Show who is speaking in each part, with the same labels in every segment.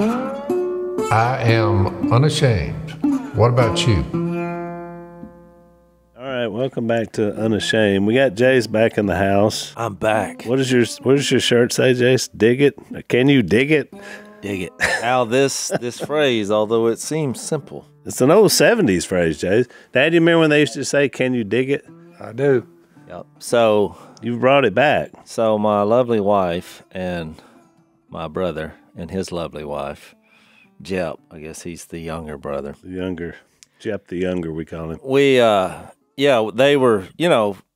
Speaker 1: I am unashamed. What about you?
Speaker 2: All right, welcome back to Unashamed. We got Jase back in the house.
Speaker 3: I'm back.
Speaker 2: What does your shirt say, Jase? Dig it? Can you dig it?
Speaker 3: Dig it. How this phrase, although it seems simple.
Speaker 2: It's an old 70s phrase, Jase. Dad, you remember when they used to say, "Can you dig it"?
Speaker 1: I do.
Speaker 3: Yep. So
Speaker 2: You brought it back.
Speaker 3: So my lovely wife and my brother and his lovely wife, Jep, I guess he's the younger brother.
Speaker 2: The younger. Jep the younger, we call him.
Speaker 3: We they were,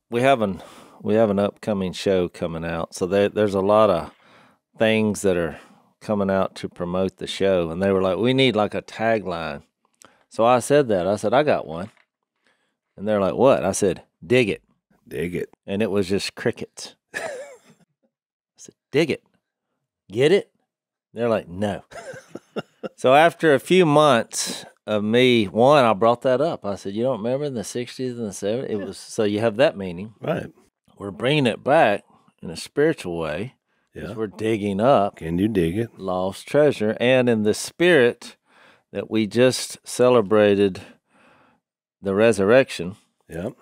Speaker 3: we have an upcoming show coming out. So there's a lot of things that are coming out to promote the show, and they were like, we need like a tagline. So I said that. I said, I got one. And they're like, what? I said, dig it.
Speaker 2: Dig it.
Speaker 3: And it was just crickets. I said, dig it. Get it? They're like, no. So after a few months of me, I brought that up. I said, you don't remember in the 60s and the 70s? It was, so you have that meaning.
Speaker 2: Right.
Speaker 3: We're bringing it back in a spiritual way.
Speaker 2: Yeah.
Speaker 3: We're digging up.
Speaker 2: Can you dig it?
Speaker 3: Lost treasure. And in the spirit that we just celebrated the resurrection.
Speaker 2: Yep.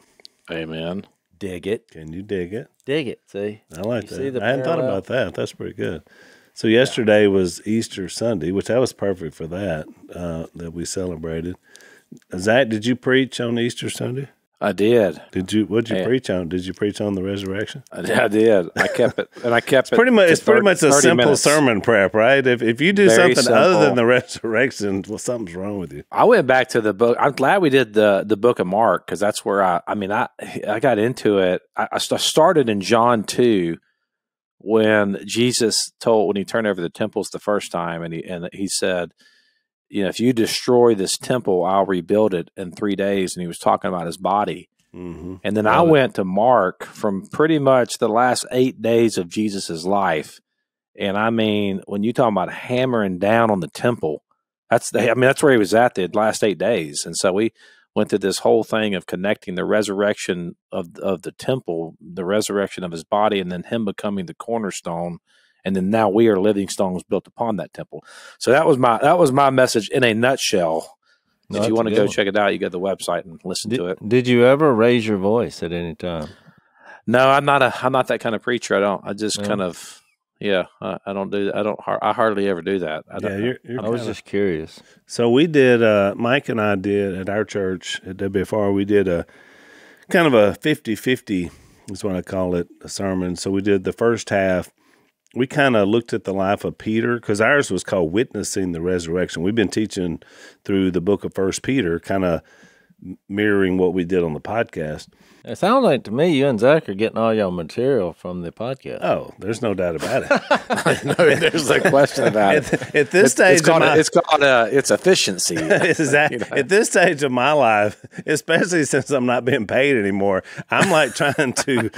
Speaker 4: Amen.
Speaker 3: Dig it.
Speaker 2: Can you dig it?
Speaker 3: Dig it. See?
Speaker 2: I like
Speaker 3: You see
Speaker 2: that.
Speaker 3: the
Speaker 2: I hadn't thought
Speaker 3: parallel?
Speaker 2: about that. That's pretty good. So yesterday was Easter Sunday, which I was perfect for that we celebrated. Zach, did you preach on Easter Sunday?
Speaker 4: I did.
Speaker 2: What'd you preach on? Did you preach on the resurrection?
Speaker 4: I did. I kept it, and I kept it.
Speaker 2: Pretty much, it's pretty much a
Speaker 4: 30
Speaker 2: simple
Speaker 4: minutes.
Speaker 2: sermon prep, right? If you do
Speaker 4: Very
Speaker 2: something other
Speaker 4: simple.
Speaker 2: than the resurrection, well, something's wrong with you.
Speaker 4: I went back to the book. I'm glad we did the book of Mark, because that's where I got into it. I started in John 2 when Jesus when he turned over the temples the first time, and he said, if you destroy this temple, I'll rebuild it in 3 days. And he was talking about his body.
Speaker 2: Mm-hmm.
Speaker 4: And then I went to Mark from pretty much the last 8 days of Jesus's life. And I mean, when you talk about hammering down on the temple, that's where he was at the last 8 days. And so we went through this whole thing of connecting the resurrection of the temple, the resurrection of his body, and then him becoming the cornerstone. And then now we are living stones built upon that temple. So that was my message in a nutshell.
Speaker 3: No,
Speaker 4: if you want to
Speaker 3: that's a
Speaker 4: go
Speaker 3: good
Speaker 4: check it out, you go to the website and listen to it.
Speaker 3: Did you ever raise your voice at any time?
Speaker 4: No, I'm not that kind of preacher. I just kind of, I don't do that. I hardly ever do that.
Speaker 3: I was just curious.
Speaker 2: So we did, Mike and I did at our church at WFR, we did a kind of a 50-50 is what I call it, a sermon. So we did the first half. We kind of looked at the life of Peter, because ours was called Witnessing the Resurrection. We've been teaching through the book of 1 Peter, kind of mirroring what we did on the podcast.
Speaker 3: It sounds like to me you and Zach are getting all your material from the podcast.
Speaker 2: Oh, there's no doubt about it.
Speaker 4: No, there's no question about it.
Speaker 2: At this stage,
Speaker 4: it's efficiency.
Speaker 2: Exactly. At this stage of my life, especially since I'm not being paid anymore, I'm like trying to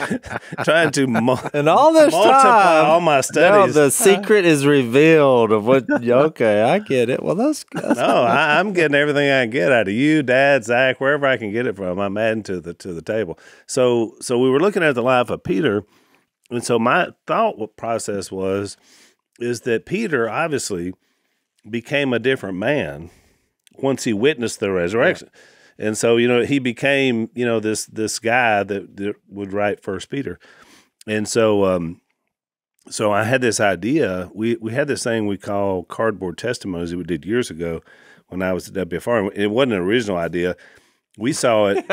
Speaker 3: and all this
Speaker 2: multiply
Speaker 3: time,
Speaker 2: all my studies.
Speaker 3: the secret is revealed of what. Okay, I get it. Well, that's
Speaker 2: no. I'm getting everything I can get out of you, Dad, Zach, wherever I can get it from. I'm adding to the table. So we were looking at the life of Peter, and so my thought process is that Peter obviously became a different man once he witnessed the resurrection. Yeah. And so, he became, this guy that would write 1 Peter. And so so I had this idea. We had this thing we call cardboard testimonies that we did years ago when I was at WFR. It wasn't an original idea. We saw it.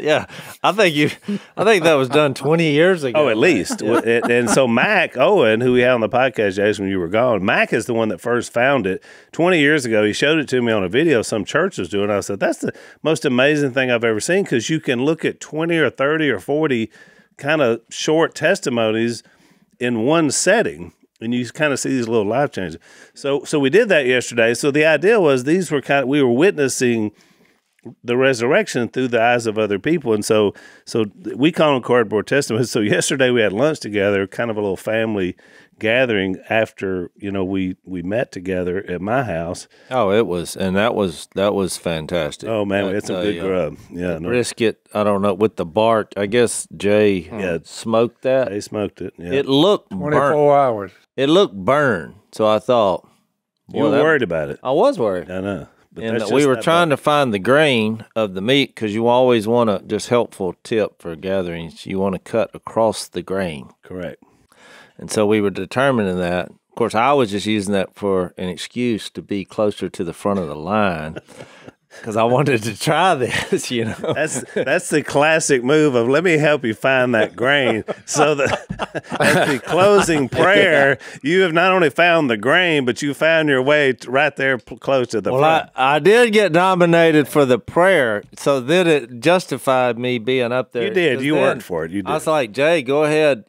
Speaker 3: Yeah, I think that was done 20 years ago.
Speaker 2: Oh, at least. Yeah. And so Mac Owen, who we had on the podcast, Jason, when you were gone, Mac is the one that first found it 20 years ago. He showed it to me on a video some church was doing. I said, that's the most amazing thing I've ever seen, because you can look at 20 or 30 or 40 kind of short testimonies in one setting, and you kind of see these little life changes. So we did that yesterday. So the idea was we were witnessing the resurrection through the eyes of other people. And so we call them cardboard testimonies. So yesterday we had lunch together, kind of a little family gathering after, we met together at my house.
Speaker 3: Oh, it was, and that was fantastic.
Speaker 2: Oh man, it's a good grub. Yeah.
Speaker 3: Brisket, I don't know, with the bark. I guess Jay smoked that.
Speaker 2: They smoked it. Yeah.
Speaker 3: It looked
Speaker 1: 24 hours.
Speaker 3: It looked burned. So I thought,
Speaker 2: You were worried about it.
Speaker 3: I was worried.
Speaker 2: I know. But
Speaker 3: And we were trying to find the grain of the meat because you always want to, just helpful tip for gatherings, you want to cut across the grain.
Speaker 2: Correct.
Speaker 3: And so we were determining that. Of course, I was just using that for an excuse to be closer to the front of the line because I wanted to try this, you know.
Speaker 2: That's the classic move of let me help you find that grain. So that at the closing prayer, you have not only found the grain, but you found your way right there close to the front.
Speaker 3: I did get nominated for the prayer, so then it justified me being up there.
Speaker 2: You did. You worked for it. You did.
Speaker 3: I was like, Jay, go ahead,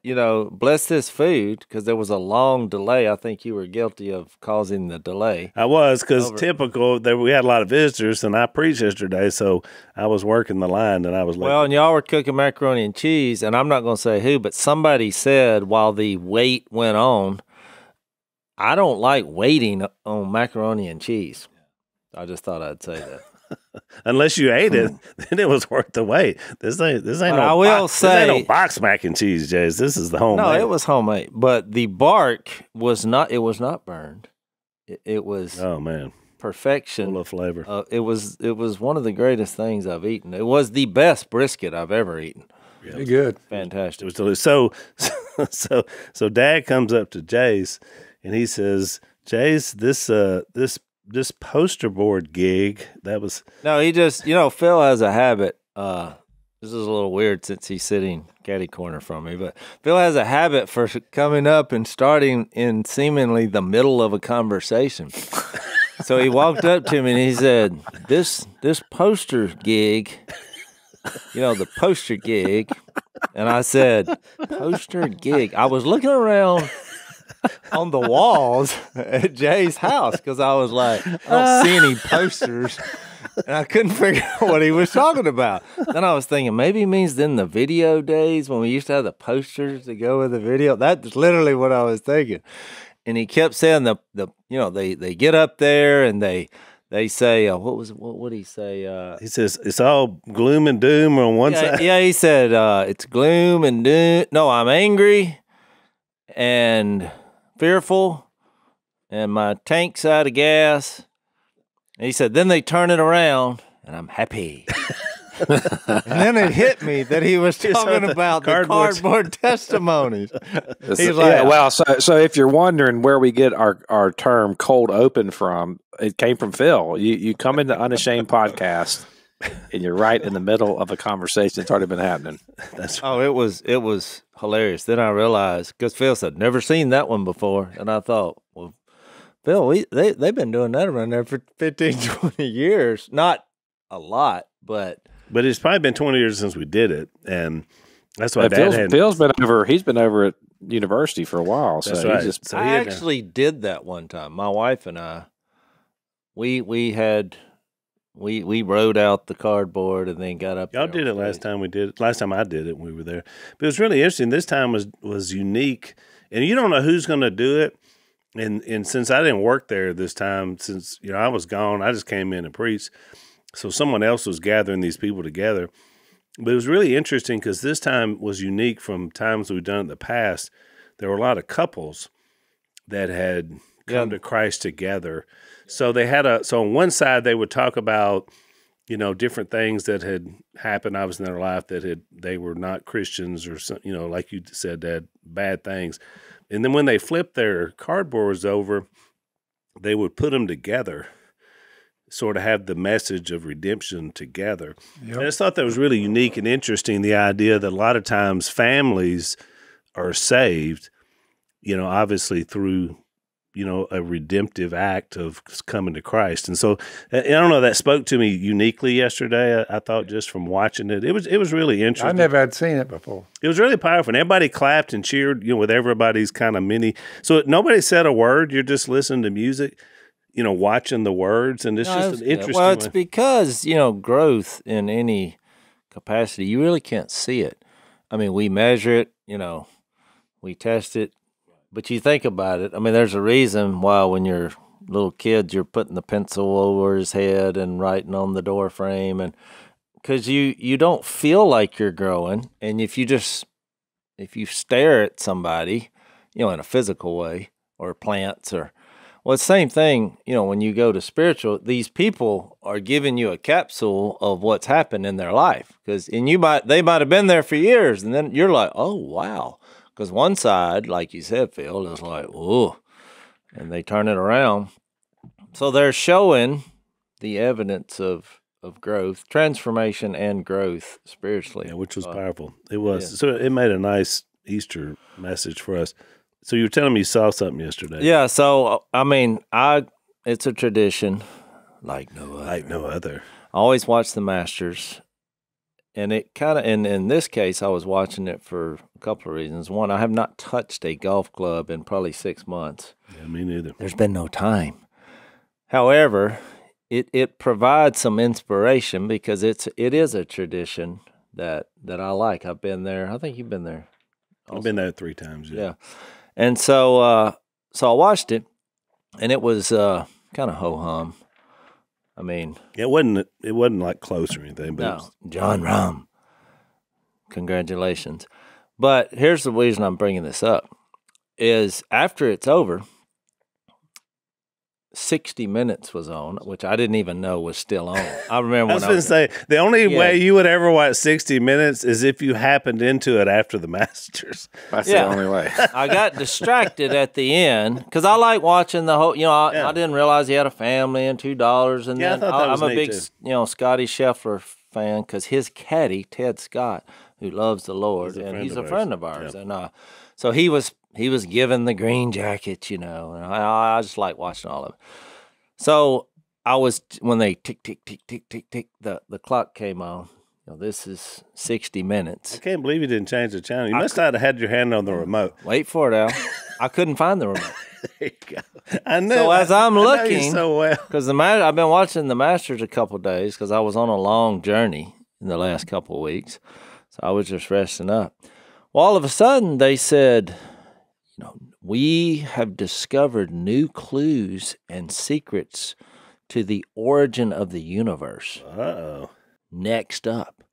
Speaker 3: bless this food, because there was a long delay. I think you were guilty of causing the delay.
Speaker 2: I was, because typical, we had a lot of visitors, and I preached yesterday, so I was working the line, and I was like,
Speaker 3: well, and y'all were cooking macaroni and cheese, and I'm not going to say who, but somebody said while the wait went on, I don't like waiting on macaroni and cheese. I just thought I'd say that.
Speaker 2: Unless you ate it, then it was worth the wait. This ain't
Speaker 3: This ain't no
Speaker 2: box mac and cheese, Jays. This is the homemade.
Speaker 3: No, it was homemade, but the bark was not. It was not burned. It was.
Speaker 2: Oh man.
Speaker 3: Perfection.
Speaker 2: Full of flavor.
Speaker 3: It was one of the greatest things I've eaten. It was the best brisket I've ever eaten.
Speaker 2: Yeah,
Speaker 1: Pretty good.
Speaker 3: Fantastic.
Speaker 2: It was delicious. So Dad comes up to Jace and he says, "Jace, this poster board gig that was."
Speaker 3: No, he just Phil has a habit. This is a little weird since he's sitting catty corner from me, but Phil has a habit for coming up and starting in seemingly the middle of a conversation. So he walked up to me and he said, this poster gig, the poster gig. And I said, poster gig. I was looking around on the walls at Jay's house because I was like, I don't see any posters. And I couldn't figure out what he was talking about. Then I was thinking, maybe he means in the video days when we used to have the posters to go with the video. That's literally what I was thinking. And he kept saying they get up there and they say what would he say?
Speaker 2: He says it's all gloom and doom on one side.
Speaker 3: Yeah, he said it's gloom and doom. No, I'm angry and fearful, and my tank's out of gas. And he said then they turn it around and I'm happy. And then it hit me that he was talking about the cardboard testimonies. He's like,
Speaker 4: so if you're wondering where we get our term cold open from, it came from Phil. You come into Unashamed podcast and you're right in the middle of a conversation that's already been happening.
Speaker 3: It was hilarious. Then I realized, because Phil said, never seen that one before. And I thought, well, Phil, they've been doing that around there for 15, 20 years. Not a lot, but
Speaker 2: it's probably been 20 years since we did it, and that's why
Speaker 4: Phil's been over. He's been over at university for a while. So
Speaker 2: that's right.
Speaker 3: I actually did that one time. My wife and I, we wrote out the cardboard and then got up.
Speaker 2: Y'all did it last time we did it. Last time I did it, we were there. But it was really interesting. This time was unique, and you don't know who's going to do it. And since I didn't work there this time, since I was gone, I just came in and preached. So someone else was gathering these people together. But it was really interesting because this time was unique from times we've done in the past. There were a lot of couples that had come to Christ together. So they had so on one side they would talk about, different things that had happened, obviously, in their life that they were not Christians or, like you said, they had bad things. And then when they flipped their cardboards over, they would put them together, sort of have the message of redemption together. Yep. And I just thought that was really unique and interesting, the idea that a lot of times families are saved, obviously through, a redemptive act of coming to Christ. And so, I don't know, that spoke to me uniquely yesterday. I thought just from watching it, it was really interesting.
Speaker 1: I never had seen it before.
Speaker 2: It was really powerful. And everybody clapped and cheered, with everybody's kind of mini. So nobody said a word. You're just listening to music, watching the words. And it's just an interesting
Speaker 3: Well, it's because, growth in any capacity, you really can't see it. I mean, we measure it, we test it. But you think about it, I mean, there's a reason why when you're little kids, you're putting the pencil over his head and writing on the door frame, and because you don't feel like you're growing. And if you stare at somebody, in a physical way, or plants or Well, it's the same thing, when you go to spiritual, these people are giving you a capsule of what's happened in their life. And they might have been there for years, and then you're like, oh, wow. Because one side, like you said, Phil, is like, oh, and they turn it around. So they're showing the evidence of growth, transformation and growth spiritually.
Speaker 2: Yeah, which was powerful. It was.
Speaker 3: Yeah.
Speaker 2: So it made a nice Easter message for us. So you were telling me you saw something yesterday.
Speaker 3: Yeah, so, it's a tradition like no other.
Speaker 2: Like no other.
Speaker 3: I always watch the Masters, and it kind of, in this case, I was watching it for a couple of reasons. One, I have not touched a golf club in probably 6 months.
Speaker 2: Yeah, me neither.
Speaker 3: There's been no time. However, it provides some inspiration because it is a tradition that I like. I've been there. I think you've been there also.
Speaker 2: I've been there 3 times.
Speaker 3: Yeah. And so I watched it, and it was kind of ho-hum. I mean,
Speaker 2: it wasn't like close or anything. But
Speaker 3: no, John Rahm. Congratulations. But here's the reason I'm bringing this up is after it's over, 60 Minutes was on, which I didn't even know was still on. I remember
Speaker 2: I was going to say, the only way you would ever watch 60 Minutes is if you happened into it after the Masters.
Speaker 4: That's the only way.
Speaker 3: I got distracted at the end because I like watching the whole, I didn't realize he had a family and $2. And then I'm a big, Scotty Scheffler fan because his caddy, Ted Scott, who loves the Lord, and he's a friend of ours.
Speaker 2: Yep.
Speaker 3: And so he was given the green jacket, and I just like watching all of it. So I was, when they tick, tick, tick, tick, tick, tick, the clock came on. This is 60 Minutes.
Speaker 2: I can't believe you didn't change the channel. You must not have had your hand on the remote.
Speaker 3: Wait for it, Al. I couldn't find the remote.
Speaker 2: There you go. I know.
Speaker 3: So as I'm looking,
Speaker 2: I know you so well.
Speaker 3: because I've been watching the Masters a couple of days because I was on a long journey in the last couple of weeks. So I was just resting up. Well, all of a sudden they said, we have discovered new clues and secrets to the origin of the universe.
Speaker 2: Uh-oh.
Speaker 3: Next up.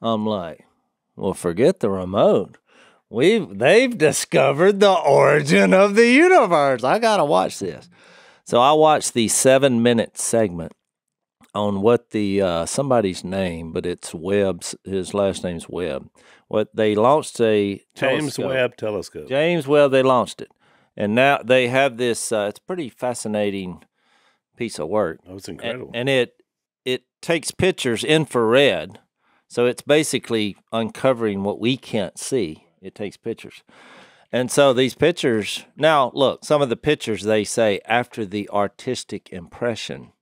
Speaker 3: I'm like, well, forget the remote. They've discovered the origin of the universe. I got to watch this. So I watched the 7-minute segment on what the somebody's name, but it's Webb's. His last name's Webb. What they launched a
Speaker 2: James Webb telescope.
Speaker 3: James Webb. They launched it, and now they have this. It's a pretty fascinating piece of work.
Speaker 2: Oh, it's incredible.
Speaker 3: And it takes pictures infrared, so it's basically uncovering what we can't see. It takes pictures. And so these pictures, now look, some of the pictures they say after the artistic impression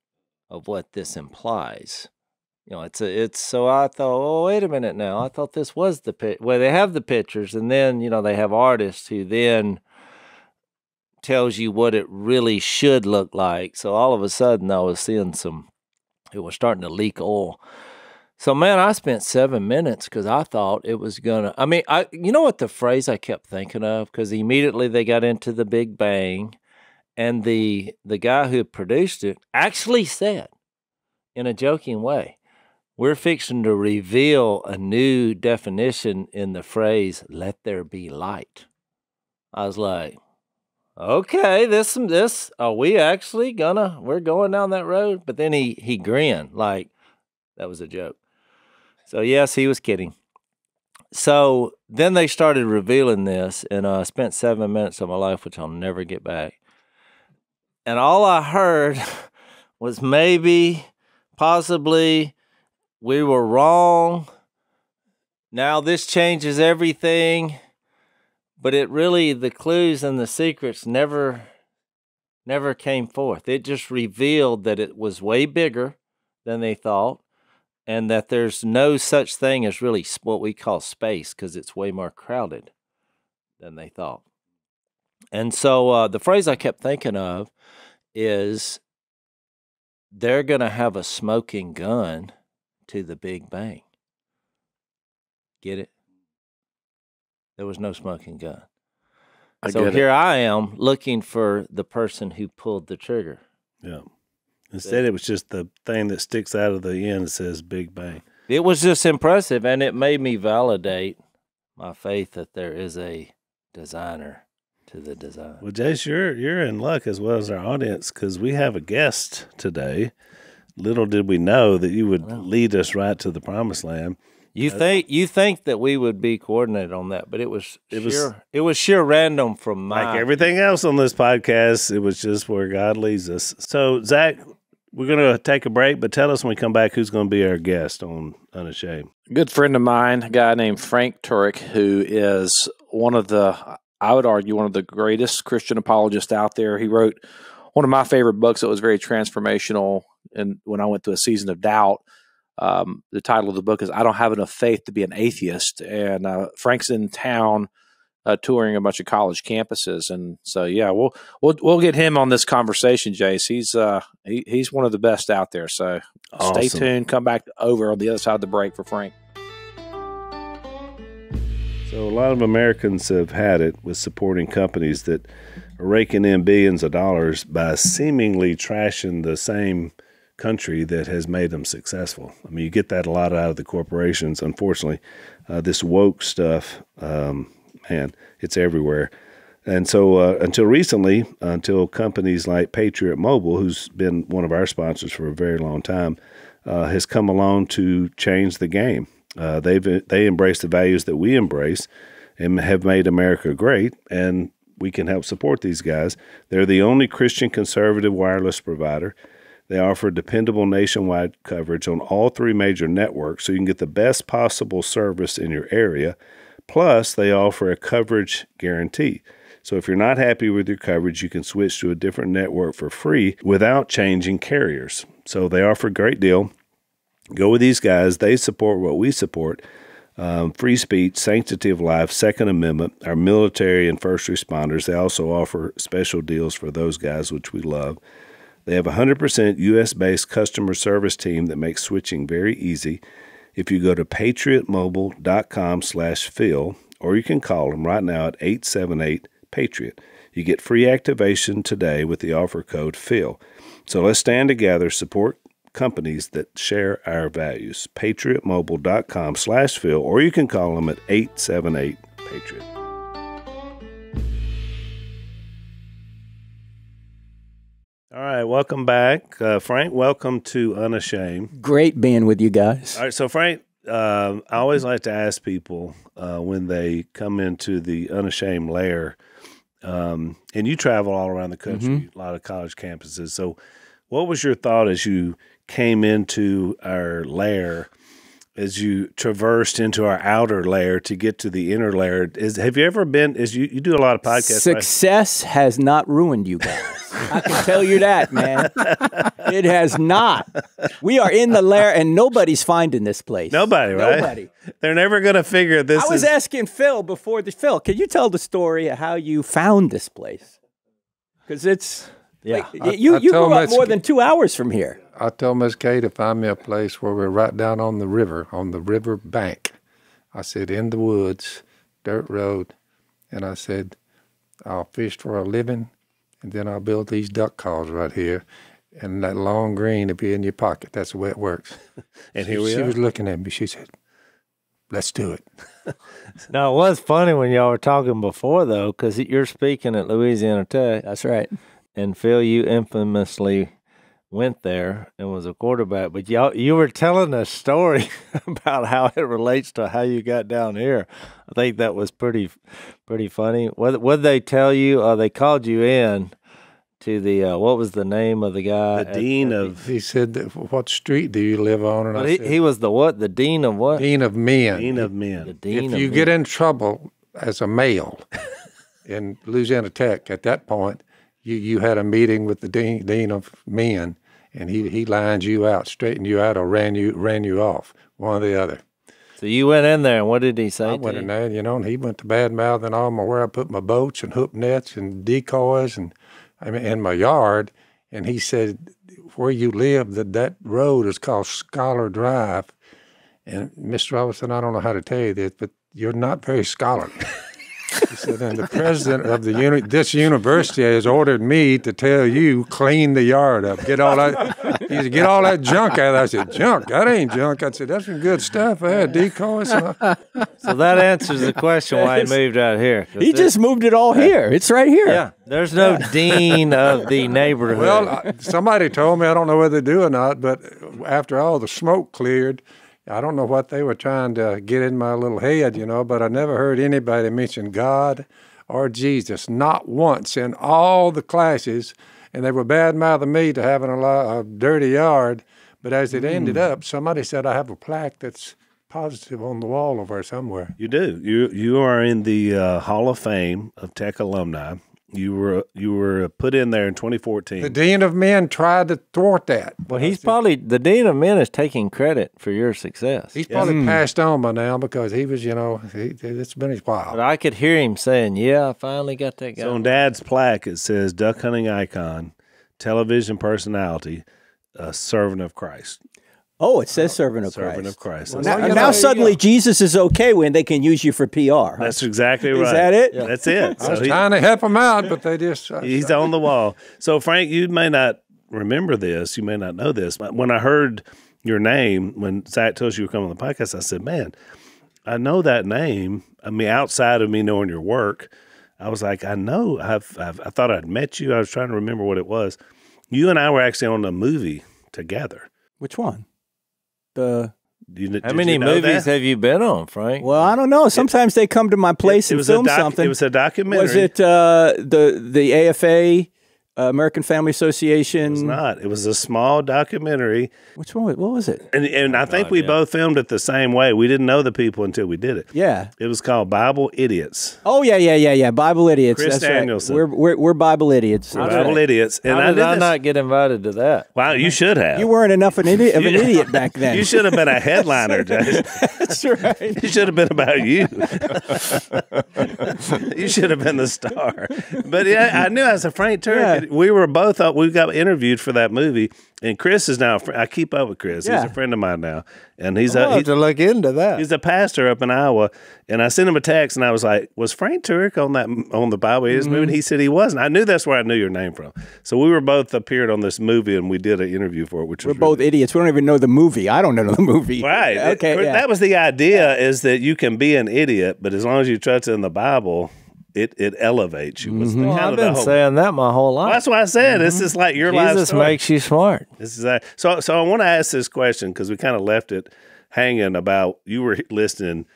Speaker 3: of what this implies. It's so I thought, oh, wait a minute now. I thought this was the picture. Well, they have the pictures, and then, they have artists who then tells you what it really should look like. So all of a sudden I was seeing it was starting to leak oil. So, man, I spent 7 minutes because I thought it was going to, you know what the phrase I kept thinking of? Because immediately they got into the Big Bang, and the guy who produced it actually said, in a joking way, we're fixing to reveal a new definition in the phrase, let there be light. I was like, okay, this, are we actually we're going down that road? But then he grinned like that was a joke. So, yes, he was kidding. So then they started revealing this, and I spent 7 minutes of my life, which I'll never get back. And all I heard was maybe, possibly, we were wrong. Now this changes everything. But the clues and the secrets never came forth. It just revealed that it was way bigger than they thought, and that there's no such thing as really what we call space because it's way more crowded than they thought. And so the phrase I kept thinking of is they're going to have a smoking gun to the Big Bang. Get it? There was no smoking gun. So here I am looking for the person who pulled the trigger.
Speaker 2: Yeah. Instead, it was just the thing that sticks out of the end that says Big Bang.
Speaker 3: It was just impressive, and it made me validate my faith that there is a designer to the design.
Speaker 2: Well, Jace, you're in luck as well as our audience because we have a guest today. Little did we know that you would lead us right to the promised land.
Speaker 3: You think that we would be coordinated on that, but it was sheer random from my
Speaker 2: like everything else on this podcast. It was just where God leads us. So, Zach, we're going to take a break, but tell us when we come back who's going to be our guest on Unashamed.
Speaker 4: A good friend of mine, a guy named Frank Turek, who is I would argue, one of the greatest Christian apologists out there. He wrote one of my favorite books that was very transformational. And when I went through a season of doubt, the title of the book is "I Don't Have Enough Faith to Be an Atheist." And Frank's in town touring a bunch of college campuses, and so yeah, we'll get him on this conversation, Jace. He's one of the best out there. So
Speaker 2: awesome.
Speaker 4: Stay tuned. Come back over on the other side of the break for Frank.
Speaker 2: So a lot of Americans have had it with supporting companies that are raking in billions of dollars by seemingly trashing the same country that has made them successful. I mean, you get that a lot out of the corporations. Unfortunately, this woke stuff, man, it's everywhere. And so until recently, until companies like Patriot Mobile, who's been one of our sponsors for a very long time, has come along to change the game. They embrace the values that we embrace and have made America great, and we can help support these guys. They're the only Christian conservative wireless provider. They offer dependable nationwide coverage on all three major networks so you can get the best possible service in your area. Plus, they offer a coverage guarantee. So if you're not happy with your coverage, you can switch to a different network for free without changing carriers. So they offer a great deal. Go with these guys. They support what we support. Free speech, sanctity of life, Second Amendment, our military and first responders. They also offer special deals for those guys, which we love. They have a 100% U.S.-based customer service team that makes switching very easy. If you go to patriotmobile.com/Phil, or you can call them right now at 878-PATRIOT. You get free activation today with the offer code Phil. So let's stand together, support companies that share our values. patriotmobile.com/Phil, or you can call them at 878-PATRIOT. All right, welcome back. Frank, welcome to Unashamed.
Speaker 5: Great being with you guys.
Speaker 2: All right, so Frank, I always like to ask people when they come into the Unashamed lair, and you travel all around the country, a lot of college campuses. So what was your thought as you came into our lair, as you traversed into our outer lair to get to the inner lair? Have you ever been, you do a lot of podcasts.
Speaker 5: Success has not ruined you guys. I can tell you that, man. It has not. We are in the lair, and nobody's finding this place.
Speaker 2: Nobody, right?
Speaker 5: Nobody.
Speaker 2: They're never going to figure this.
Speaker 5: I was asking Phil before the Phil, can you tell the story of how you found this place? Because it's,
Speaker 3: Yeah.
Speaker 5: like, you grew up more than 2 hours from here.
Speaker 1: I told Miss Kay to find me a place where we're right down on the river bank. I said, in the woods, dirt road. And I said, I'll fish for a living, and then I'll build these duck calls right here. And that long green will be in your pocket. That's the way it works.
Speaker 2: And here we are.
Speaker 1: She was looking at me. She said, let's do it.
Speaker 3: Now, it was funny when y'all were talking before, though, because you're speaking at Louisiana Tech.
Speaker 5: That's right.
Speaker 3: And Phil, you infamously went there and was a quarterback, but you were telling a story about how it relates to how you got down here. I think that was pretty funny. What they tell you? They called you in to the what was the name of the guy?
Speaker 2: The dean of.
Speaker 1: He said, what street do you live on? And I said,
Speaker 3: he was the what? The dean of what?
Speaker 1: Dean of men.
Speaker 2: Dean of men.
Speaker 3: The dean
Speaker 1: If
Speaker 3: of
Speaker 1: you
Speaker 3: men.
Speaker 1: get in trouble as a male in Louisiana Tech at that point, you had a meeting with the dean of men, and he lined you out, straightened you out, or ran you off, one or the other.
Speaker 3: So you went in there, and what did he say?
Speaker 1: I went in there, and he went to bad-mouthing all where I put my boats and hook nets and decoys and in my yard, and he said, where you live, that road is called Scholar Drive. And Mr. Robertson, I don't know how to tell you this, but you're not very scholarly. He said, and the president of this university has ordered me to tell you, clean the yard up, get all that. He said, get all that junk out of there. I said, junk? That ain't junk. I said, that's some good stuff. I had decoys.
Speaker 3: So that answers the question why he moved out here.
Speaker 5: He just moved it all here. It's right here.
Speaker 3: Yeah, there's no dean of the neighborhood.
Speaker 1: Well, somebody told me, I don't know whether they do or not, but after all the smoke cleared, I don't know what they were trying to get in my little head, but I never heard anybody mention God or Jesus, not once in all the classes, and they were bad-mouthing me to having a dirty yard, but as it ended up, somebody said I have a plaque that's positive on the wall over somewhere.
Speaker 2: You do. You are in the Hall of Fame of Tech alumni. You were put in there in 2014.
Speaker 1: The Dean of Men tried to thwart that.
Speaker 3: Well, he's probably, the Dean of Men is taking credit for your success.
Speaker 1: He's probably passed on by now because he was, it's been a while.
Speaker 3: But I could hear him saying, yeah, I finally got that guy.
Speaker 2: So on Dad's plaque, it says duck hunting icon, television personality, servant of Christ.
Speaker 5: Oh, it says servant of Christ.
Speaker 2: Servant of Christ.
Speaker 5: Well, now suddenly Jesus is okay when they can use you for PR. Huh?
Speaker 2: That's exactly right.
Speaker 5: Is that it?
Speaker 2: Yeah. That's it.
Speaker 1: I was trying to help him out, but they just...
Speaker 2: he's on the wall. So, Frank, you may not remember this. You may not know this. But when I heard your name, when Zach told you were coming on the podcast, I said, man, I know that name. I mean, outside of me knowing your work, I was like, I know. I thought I'd met you. I was trying to remember what it was. You and I were actually on a movie together.
Speaker 5: Which one?
Speaker 3: How many movies have you been on, Frank?
Speaker 5: Well, I don't know. Sometimes they come to my place and film something.
Speaker 2: It was a documentary.
Speaker 5: Was it the AFA, American Family Association?
Speaker 2: It was not. It was a small documentary.
Speaker 5: Which one? What was it?
Speaker 2: And I think we both filmed it the same way. We didn't know the people until we did it.
Speaker 5: Yeah.
Speaker 2: It was called Bible Idiots.
Speaker 5: Oh, yeah. Bible Idiots.
Speaker 2: Chris
Speaker 5: That's
Speaker 2: Danielson.
Speaker 5: Right. We're Bible Idiots.
Speaker 2: We're Bible Idiots. And
Speaker 3: How did I not get invited to that?
Speaker 2: Wow, you should have.
Speaker 5: You weren't enough of an idiot back then.
Speaker 2: You should have been a headliner, Jay.
Speaker 5: That's right.
Speaker 2: It should have been about you. You should have been the star. But yeah, I knew as a Frank Turek, we were both we got interviewed for that movie, and Chris is now. I keep up with Chris.
Speaker 5: Yeah.
Speaker 2: He's a friend of mine now, and he's
Speaker 3: have to look into that.
Speaker 2: He's a pastor up in Iowa, and I sent him a text, and I was like, "Was Frank Turek on the Bible Idiots movie?" And he said he wasn't. I knew that's where I knew your name from. So we were both appeared on this movie, and we did an interview for it. Which
Speaker 5: we're both idiots. We don't even know the movie. I don't know the movie.
Speaker 2: Right?
Speaker 5: Okay.
Speaker 2: That was the idea: is that you can be an idiot, but as long as you trust in the Bible. It elevates you.
Speaker 3: Well, I've been saying that my whole life.
Speaker 2: Well, that's why I said this is like your life story.
Speaker 3: Jesus makes you smart.
Speaker 2: This is so I want to ask this question because we kind of left it hanging about you were listening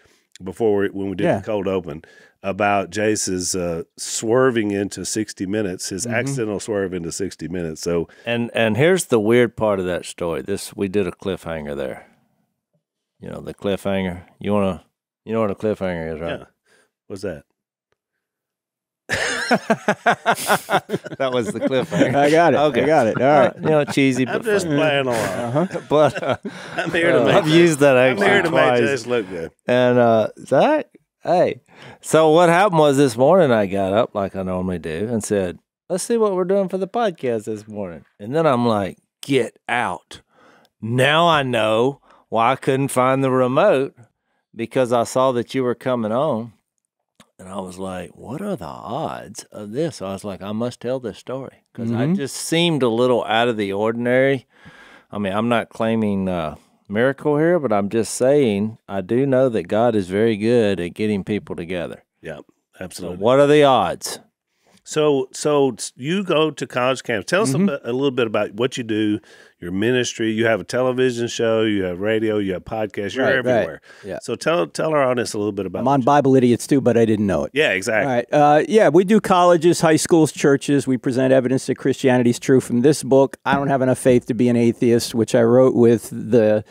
Speaker 2: before when we did the cold open about Jase's swerving into 60 Minutes, his accidental swerve into 60 Minutes. So
Speaker 3: and here's the weird part of that story. We did a cliffhanger there. You know the cliffhanger. You know what a cliffhanger is, right?
Speaker 2: Yeah. What's that?
Speaker 3: That was the cliffhanger.
Speaker 5: I got it.
Speaker 3: Okay.
Speaker 5: I got it. All right.
Speaker 3: Cheesy.
Speaker 2: I'm just playing along.
Speaker 3: But
Speaker 2: I'm here to make.
Speaker 3: I've used that
Speaker 2: I'm
Speaker 3: actually
Speaker 2: here to
Speaker 3: twice.
Speaker 2: make this look good.
Speaker 3: And Zach, hey. So what happened was this morning I got up like I normally do and said, "Let's see what we're doing for the podcast this morning." And then I'm like, "Get out!" Now I know why I couldn't find the remote because I saw that you were coming on. And I was like, what are the odds of this? So I was like, I must tell this story because I just seemed a little out of the ordinary. I mean, I'm not claiming miracle here, but I'm just saying I do know that God is very good at getting people together.
Speaker 2: Yeah, absolutely.
Speaker 3: So what are the odds?
Speaker 2: So you go to college campus. Tell us a little bit about what you do, your ministry. You have a television show, you have radio, you have podcasts. You're everywhere. Right. Yeah. So tell our audience a little bit about.
Speaker 5: I'm on Bible Idiots too, but I didn't know it.
Speaker 2: Yeah, exactly.
Speaker 5: All right. We do colleges, high schools, churches. We present evidence that Christianity is true. From this book, I Don't Have Enough Faith to Be an Atheist, which I wrote with the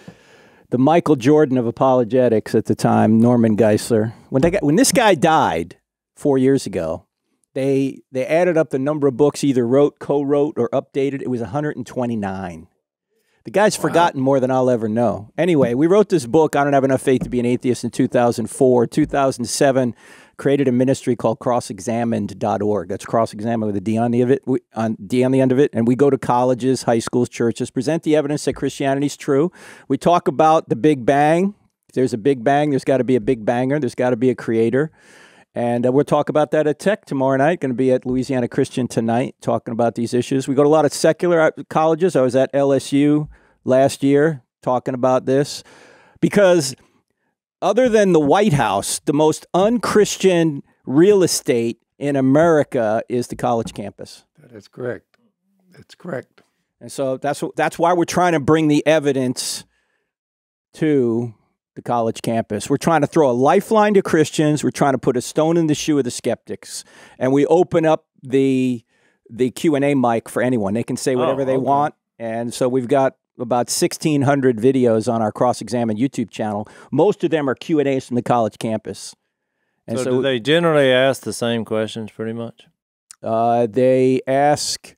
Speaker 5: Michael Jordan of apologetics at the time, Norman Geisler. When this guy died 4 years ago. They added up the number of books he either wrote, co-wrote, or updated. It was 129. The guy's forgotten more than I'll ever know. Anyway, we wrote this book, I Don't Have Enough Faith to Be an Atheist, in 2004. 2007, created a ministry called crossexamined.org. That's cross-examined with a D on the end of it. And we go to colleges, high schools, churches, present the evidence that Christianity is true. We talk about the Big Bang. If there's a Big Bang, there's got to be a Big Banger. There's got to be a creator. And we'll talk about that at Tech tomorrow night. Going to be at Louisiana Christian tonight talking about these issues. We go to a lot of secular colleges. I was at LSU last year talking about this because other than the White House, the most unchristian real estate in America is the college campus.
Speaker 1: That is correct. That's correct.
Speaker 5: And so that's why we're trying to bring the evidence to the college campus. We're trying to throw a lifeline to Christians. We're trying to put a stone in the shoe of the skeptics. And we open up the Q&A mic for anyone. They can say whatever they want. And so we've got about 1,600 videos on our Cross-Examine YouTube channel. Most of them are Q&As from the college campus. And
Speaker 3: so do they generally ask the same questions pretty much?
Speaker 5: They ask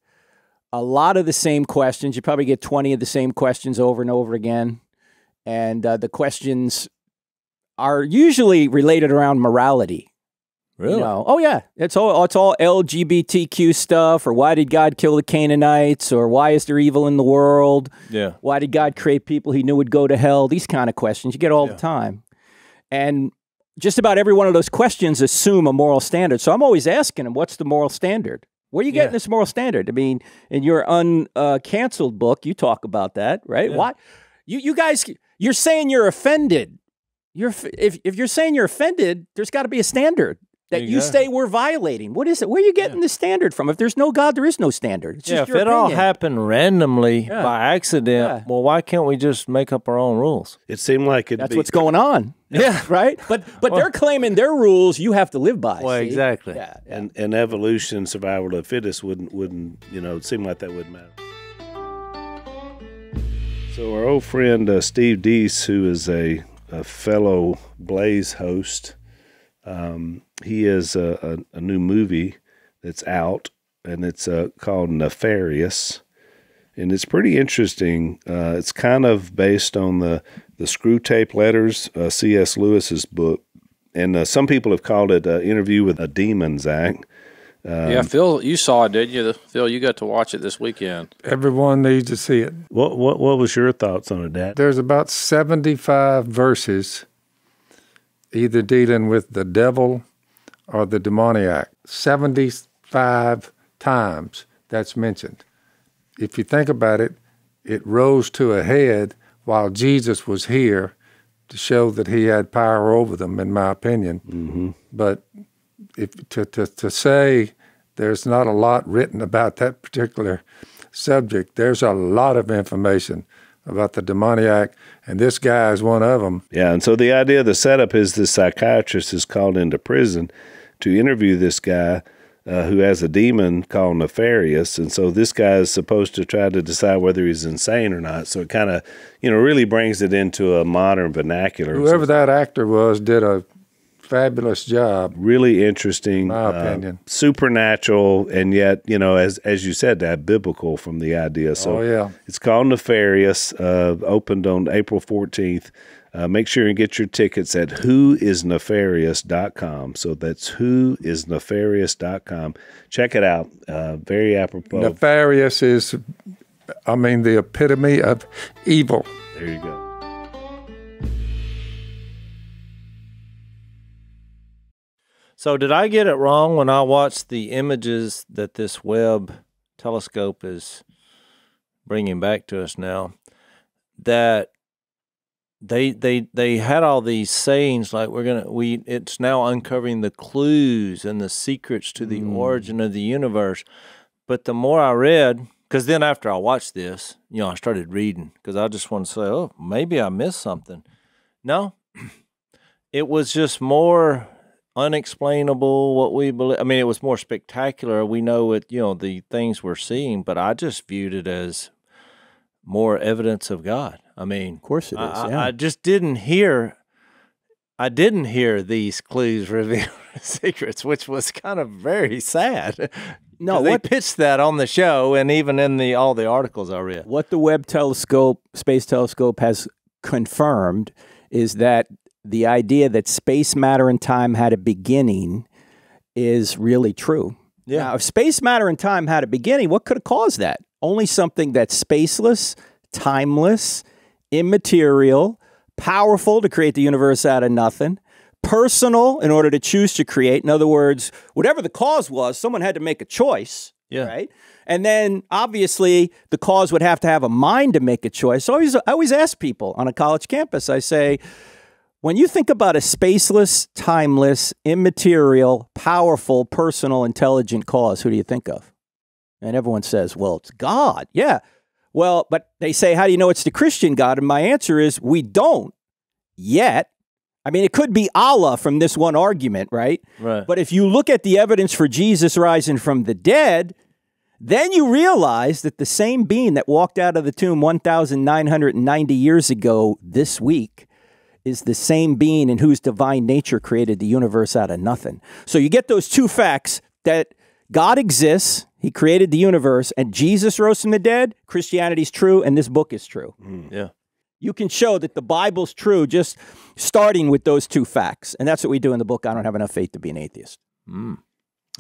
Speaker 5: a lot of the same questions. You probably get 20 of the same questions over and over again. And the questions are usually related around morality.
Speaker 3: Really?
Speaker 5: You know? Oh, yeah. It's all LGBTQ stuff, or why did God kill the Canaanites, or why is there evil in the world?
Speaker 3: Yeah.
Speaker 5: Why did God create people he knew would go to hell? These kind of questions you get all the time. And just about every one of those questions assume a moral standard. So I'm always asking them, what's the moral standard? Where are you getting this moral standard? I mean, in your uncanceled book, you talk about that, right? Yeah. Why? You guys, you're saying you're offended. If you're saying you're offended, there's got to be a standard that you say we're violating. What is it? Where are you getting the standard from? If there's no God, there is no standard. It's just
Speaker 3: if it all happened randomly by accident, well, why can't we just make up our own rules?
Speaker 2: It seemed like
Speaker 5: that's what's going on. Yeah, right. But they're claiming their rules you have to live by.
Speaker 3: Well,
Speaker 5: see?
Speaker 3: Exactly.
Speaker 5: Yeah.
Speaker 2: And evolution, survival of the fittest wouldn't it seemed like that wouldn't matter. So our old friend Steve Deese, who is a fellow Blaze host, he has a new movie that's out, and it's called Nefarious, and it's pretty interesting. It's kind of based on the Screw Tape Letters, C.S. Lewis's book, and some people have called it Interview with a Demon, Zach.
Speaker 4: Yeah, Phil, you saw it, didn't you? Phil, you got to watch it this weekend.
Speaker 1: Everyone needs to see it.
Speaker 2: What was your thoughts on it, Dad?
Speaker 1: There's about 75 verses either dealing with the devil or the demoniac. 75 times that's mentioned. If you think about it, it rose to a head while Jesus was here to show that he had power over them, in my opinion. Mm-hmm. But to say there's not a lot written about that particular subject, there's a lot of information about the demoniac, and this guy is one of them.
Speaker 2: Yeah, and so the idea of the setup is the psychiatrist is called into prison to interview this guy who has a demon called Nefarious, and so this guy is supposed to try to decide whether he's insane or not. So it kind of, really brings it into a modern vernacular.
Speaker 1: Whoever that actor was did a fabulous job.
Speaker 2: Really interesting,
Speaker 1: in my opinion.
Speaker 2: Supernatural, and yet, as you said, that biblical from the idea. So it's called Nefarious, opened on April 14th. Make sure you get your tickets at whoisnefarious.com. So that's whoisnefarious.com. Check it out. Very apropos.
Speaker 1: Nefarious is, the epitome of evil.
Speaker 2: There you go.
Speaker 3: So did I get it wrong when I watched the images that this Webb telescope is bringing back to us now, that they had all these sayings like it's now uncovering the clues and the secrets to the origin of the universe. But the more I read, because then after I watched this, I started reading because I just want to say, oh, maybe I missed something. No, it was just more unexplainable what we believe. It was more spectacular. We know it, the things we're seeing, but I just viewed it as more evidence of God. Of
Speaker 5: course it is.
Speaker 3: I just didn't hear these clues reveal secrets, which was kind of very sad. No, they pitched that on the show, and even in all the articles I read.
Speaker 5: What the Webb Space Telescope has confirmed is that the idea that space, matter, and time had a beginning is really true. Yeah. Now, if space, matter, and time had a beginning, what could have caused that? Only something that's spaceless, timeless, immaterial, powerful to create the universe out of nothing, personal in order to choose to create. In other words, whatever the cause was, someone had to make a choice, right? And then obviously the cause would have to have a mind to make a choice. So I always ask people on a college campus, I say, when you think about a spaceless, timeless, immaterial, powerful, personal, intelligent cause, who do you think of? And everyone says, well, it's God. Yeah. Well, but they say, how do you know it's the Christian God? And my answer is, we don't yet. I mean, it could be Allah from this one argument, right?
Speaker 3: Right.
Speaker 5: But if you look at the evidence for Jesus rising from the dead, then you realize that the same being that walked out of the tomb 1,990 years ago this week is the same being in whose divine nature created the universe out of nothing. So you get those two facts, that God exists, he created the universe, and Jesus rose from the dead. Christianity's true, and this book is true.
Speaker 3: Yeah.
Speaker 5: You can show that the Bible's true just starting with those two facts. And that's what we do in the book, I Don't Have Enough Faith to Be an Atheist.
Speaker 2: Oh,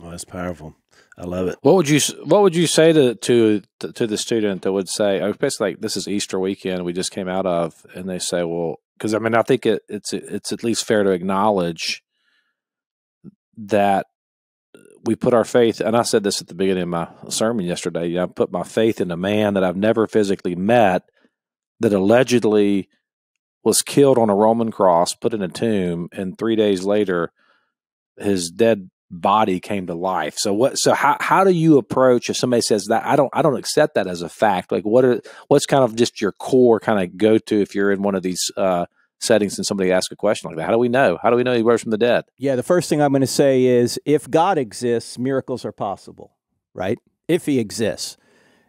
Speaker 2: that's powerful. I love it.
Speaker 4: What would you say to the student that would say, especially like this is Easter weekend we just came out of, and they say, well, because I mean I think it's at least fair to acknowledge that we put our faith, and I said this at the beginning of my sermon yesterday, I put my faith in a man that I've never physically met, that allegedly was killed on a Roman cross, put in a tomb, and 3 days later his dead body came to life. So how do you approach if somebody says that? I don't accept that as a fact. Like what's kind of just your core kind of go to if you're in one of these settings and somebody asks a question like that? How do we know? How do we know he rose from the dead?
Speaker 5: Yeah, the first thing I'm going to say is if God exists, miracles are possible, right? If he exists.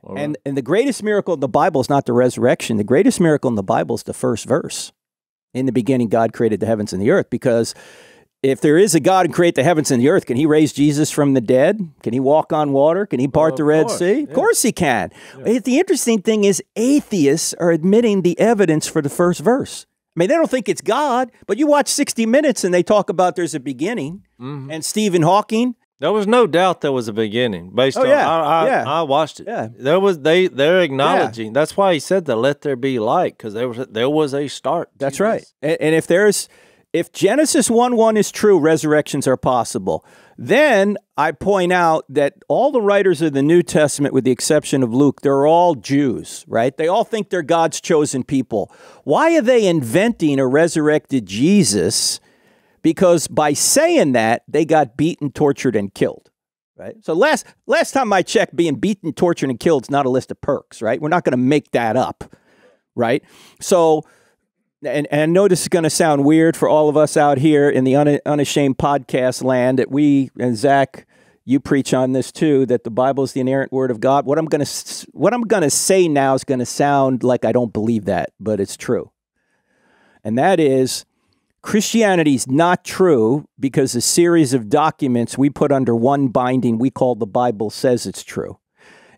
Speaker 5: Right. And the greatest miracle in the Bible is not the resurrection. The greatest miracle in the Bible is the first verse. In the beginning, God created the heavens and the earth, because if there is a God who created the heavens and the earth, can he raise Jesus from the dead? Can he walk on water? Can he part the Red Sea? Of course he can. Yeah. The interesting thing is atheists are admitting the evidence for the first verse. I mean, they don't think it's God, but you watch 60 Minutes and they talk about there's a beginning. And Stephen Hawking.
Speaker 3: There was no doubt there was a beginning based on. I watched it.
Speaker 5: Yeah.
Speaker 3: They're acknowledging. That's why he said that let there be light, because there was a start.
Speaker 5: That's right. And if Genesis 1:1 is true, resurrections are possible. Then I point out that all the writers of the New Testament, with the exception of Luke, they're all Jews, right? They all think they're God's chosen people. Why are they inventing a resurrected Jesus? Because by saying that, they got beaten, tortured, and killed, right? So last time I checked, being beaten, tortured, and killed is not a list of perks, right? We're not going to make that up, right? So, and I know this is going to sound weird for all of us out here in the Unashamed podcast land, that we, and Zach, you preach on this too, that the Bible is the inerrant word of God. What I'm going to say now is going to sound like I don't believe that, but it's true. And that is, Christianity is not true because a series of documents we put under one binding we call the Bible says it's true.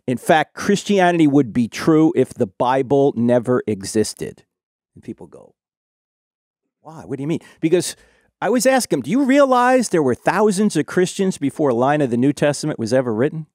Speaker 5: In fact, Christianity would be true if the Bible never existed. And people go, why? What do you mean? Because I always ask them, do you realize there were thousands of Christians before a line of the New Testament was ever written?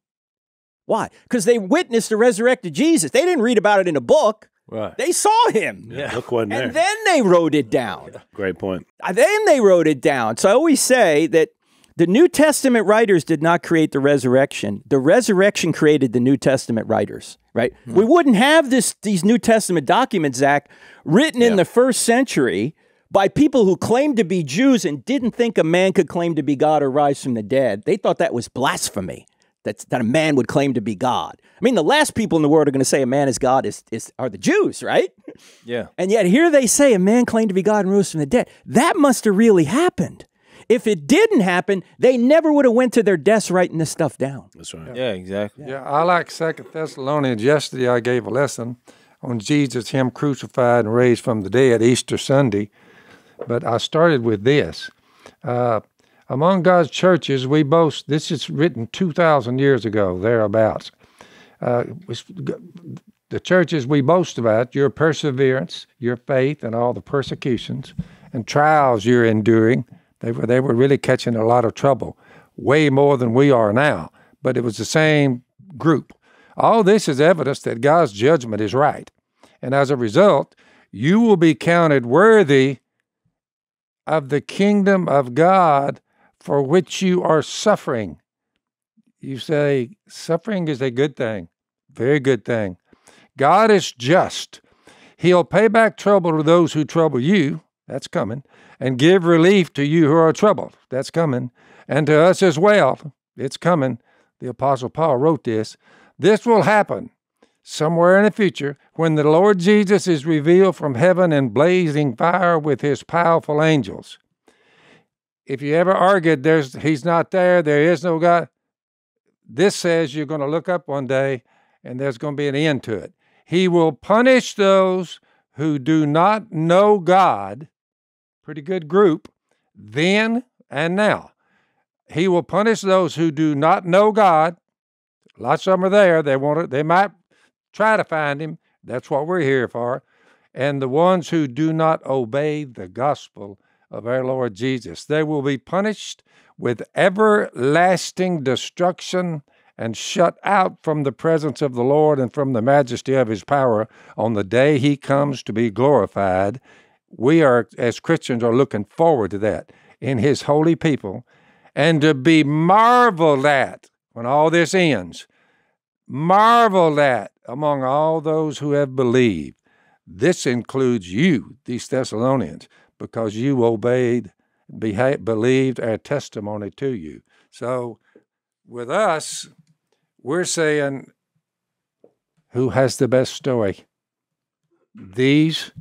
Speaker 5: Why? Because they witnessed the resurrected Jesus. They didn't read about it in a book.
Speaker 3: Right.
Speaker 5: They saw him.
Speaker 2: Yeah. Look wasn't there.
Speaker 5: And then they wrote it down.
Speaker 2: Great point.
Speaker 5: Then they wrote it down. So I always say that the New Testament writers did not create the resurrection. The resurrection created the New Testament writers, right? We wouldn't have these New Testament documents, Zach, written in the first century by people who claimed to be Jews and didn't think a man could claim to be God or rise from the dead. They thought that was blasphemy, that a man would claim to be God. I mean, the last people in the world are going to say a man is God are the Jews, right?
Speaker 3: Yeah.
Speaker 5: And yet here they say a man claimed to be God and rose from the dead. That must have really happened. If it didn't happen, they never would have went to their deaths writing this stuff down.
Speaker 2: That's right.
Speaker 3: Yeah, exactly.
Speaker 1: Yeah, I like 2 Thessalonians. Yesterday I gave a lesson on Jesus, him crucified and raised from the dead, Easter Sunday. But I started with this. Among God's churches, we boast, this is written 2,000 years ago, thereabouts. The churches we boast about, your perseverance, your faith, and all the persecutions and trials you're enduring. They were really catching a lot of trouble, way more than we are now, but it was the same group. All this is evidence that God's judgment is right. And as a result, you will be counted worthy of the kingdom of God for which you are suffering. You say, suffering is a good thing, very good thing. God is just. He'll pay back trouble to those who trouble you, that's coming, and give relief to you who are troubled, that's coming, and to us as well, it's coming. The Apostle Paul wrote this. This will happen somewhere in the future when the Lord Jesus is revealed from heaven in blazing fire with his powerful angels. If you ever argued he's not there, there is no God, this says you're going to look up one day and there's going to be an end to it. He will punish those who do not know God, pretty good group, then and now. He will punish those who do not know God. Lots of them are there. They might try to find him. That's what we're here for. And the ones who do not obey the gospel of our Lord Jesus. They will be punished with everlasting destruction and shut out from the presence of the Lord and from the majesty of his power on the day he comes to be glorified. We are, as Christians, are looking forward to that in his holy people, and to be marveled at when all this ends. Marveled at among all those who have believed. This includes you, these Thessalonians, because you obeyed, believed our testimony to you. So with us, we're saying, who has the best story? These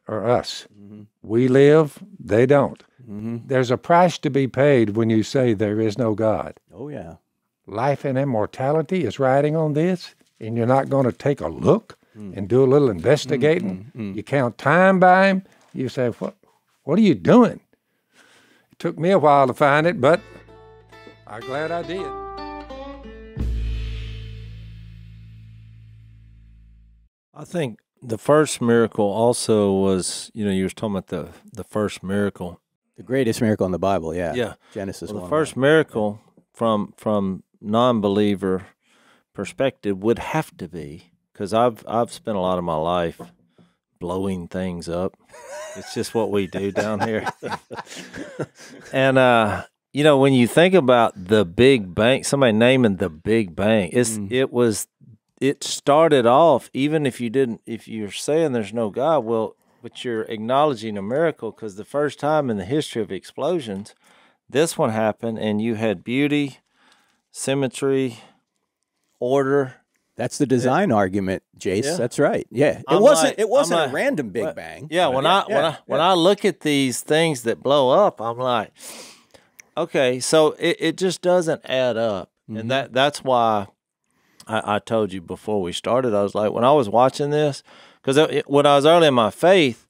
Speaker 1: or us? Mm-hmm. We live, they don't. Mm-hmm. There's a price to be paid when you say there is no God.
Speaker 5: Oh, yeah.
Speaker 1: Life and immortality is riding on this, and you're not going to take a look and do a little investigating. You count time by him. You say, what are you doing? It took me a while to find it, but I'm glad I did.
Speaker 3: I think the first miracle also was, you were talking about the first miracle.
Speaker 5: The greatest miracle in the Bible, yeah.
Speaker 3: Yeah.
Speaker 5: Genesis 1.
Speaker 3: The first miracle from non-believer perspective would have to be, because I've spent a lot of my life blowing things up. It's just what we do down here. And, when you think about the Big Bang, somebody naming the Big Bang, it started off, even if you're saying there's no God, but you're acknowledging a miracle, because the first time in the history of explosions, this one happened, and you had beauty, symmetry, order.
Speaker 5: That's the design argument, Jase. Yeah. That's right. Yeah, it wasn't a random Big Bang.
Speaker 3: Yeah, when I look at these things that blow up, I'm like, okay, so it just doesn't add up, and that's why I told you before we started. I was like, when I was watching this, because when I was early in my faith,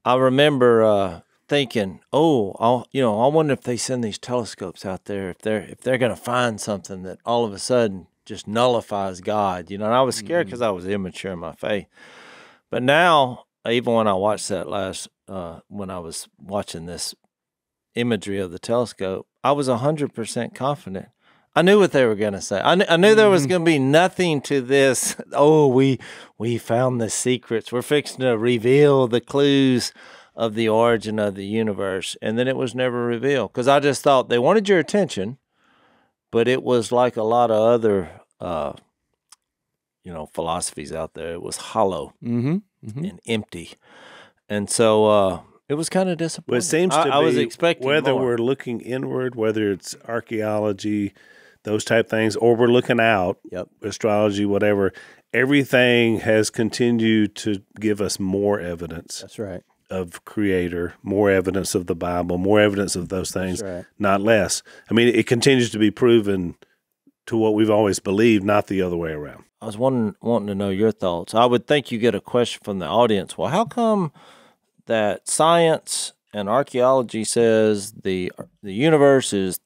Speaker 3: I remember thinking, I wonder if they send these telescopes out there, if they're going to find something that all of a sudden just nullifies God, and I was scared because I was immature in my faith. But now, even when I watched that when I was watching this imagery of the telescope, I was 100% confident. I knew what they were going to say. I knew there was going to be nothing to this. Oh, we found the secrets. We're fixing to reveal the clues of the origin of the universe. And then it was never revealed, because I just thought they wanted your attention, but it was like a lot of other, philosophies out there. It was hollow and empty. And so it was kind of disappointing.
Speaker 2: Well, it seems to be,
Speaker 3: I was expecting
Speaker 2: whether
Speaker 3: more.
Speaker 2: We're looking inward, whether it's archaeology, those type things, or we're looking out, astrology, whatever, everything has continued to give us more evidence.
Speaker 5: That's right.
Speaker 2: Of Creator, more evidence of the Bible, more evidence of those things, not less. I mean, it continues to be proven to what we've always believed, not the other way around.
Speaker 3: I was wanting to know your thoughts. I would think you get a question from the audience. Well, how come that science and archaeology says the universe is,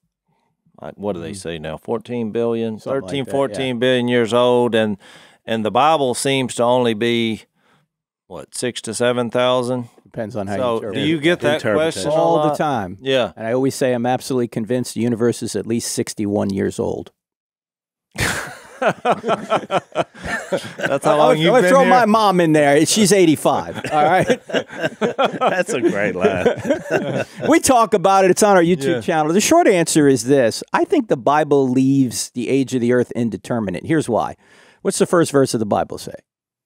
Speaker 3: like, what do they say now, 14 billion, 13, like 14 billion years old, and the Bible seems to only be, 6,000 to 7,000?
Speaker 5: Depends on how you interpret it.
Speaker 3: Do you get that question
Speaker 5: all the time?
Speaker 3: Yeah.
Speaker 5: And I always say I'm absolutely convinced the universe is at least 61 years old.
Speaker 3: That's how long you've been
Speaker 5: throw
Speaker 3: here?
Speaker 5: my mom in there. She's 85. All right.
Speaker 2: That's a great line.
Speaker 5: We talk about it. It's on our YouTube channel. The short answer is this. I think the Bible leaves the age of the earth indeterminate. Here's why. What's the first verse of the Bible say?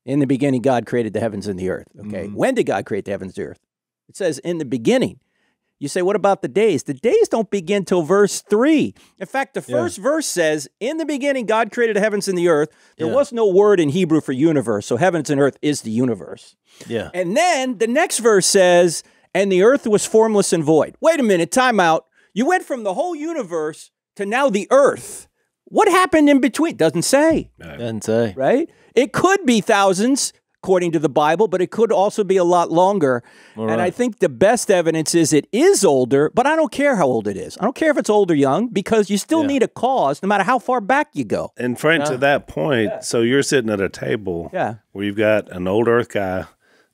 Speaker 5: In the beginning, God created the heavens and the earth. Okay. When did God create the heavens and the earth? It says in the beginning. You say, what about the days? The days don't begin till verse 3. In fact, the first verse says, in the beginning, God created the heavens and the earth. There was no word in Hebrew for universe, so heavens and earth is the universe.
Speaker 3: Yeah.
Speaker 5: And then the next verse says, and the earth was formless and void. Wait a minute, time out. You went from the whole universe to now the earth. What happened in between? Doesn't say.
Speaker 3: Doesn't say.
Speaker 5: Right? It could be thousands, according to the Bible, but it could also be a lot longer. And I think the best evidence is it is older, but I don't care how old it is. I don't care if it's old or young, because you still need a cause no matter how far back you go.
Speaker 2: And Frank, to that point, so you're sitting at a table where you've got an old earth guy,